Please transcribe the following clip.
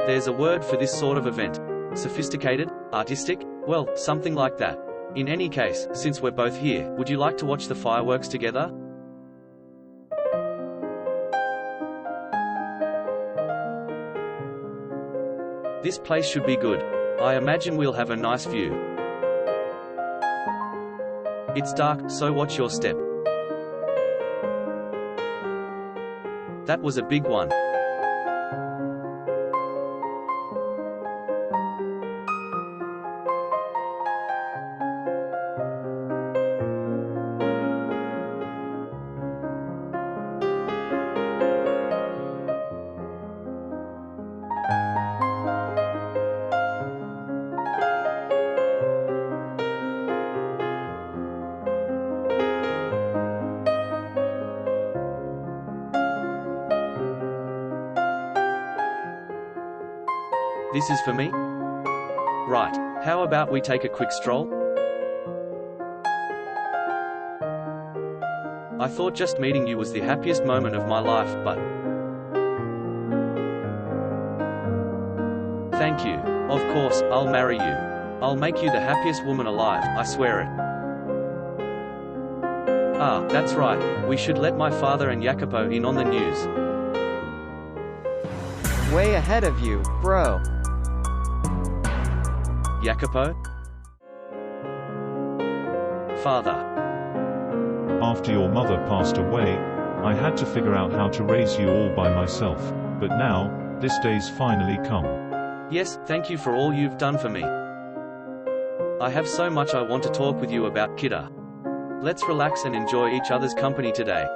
There's a word for this sort of event. Sophisticated? Artistic? Well, something like that. In any case, since we're both here, would you like to watch the fireworks together? This place should be good. I imagine we'll have a nice view. It's dark, so watch your step. That was a big one. This is for me? Right. How about we take a quick stroll? I thought just meeting you was the happiest moment of my life, but... Thank you. Of course, I'll marry you. I'll make you the happiest woman alive, I swear it. Ah, that's right. We should let my father and Jacopo in on the news. Way ahead of you, bro. Jacopo? Father. After your mother passed away, I had to figure out how to raise you all by myself. But now, this day's finally come. Yes, thank you for all you've done for me. I have so much I want to talk with you about, kidda. Let's relax and enjoy each other's company today.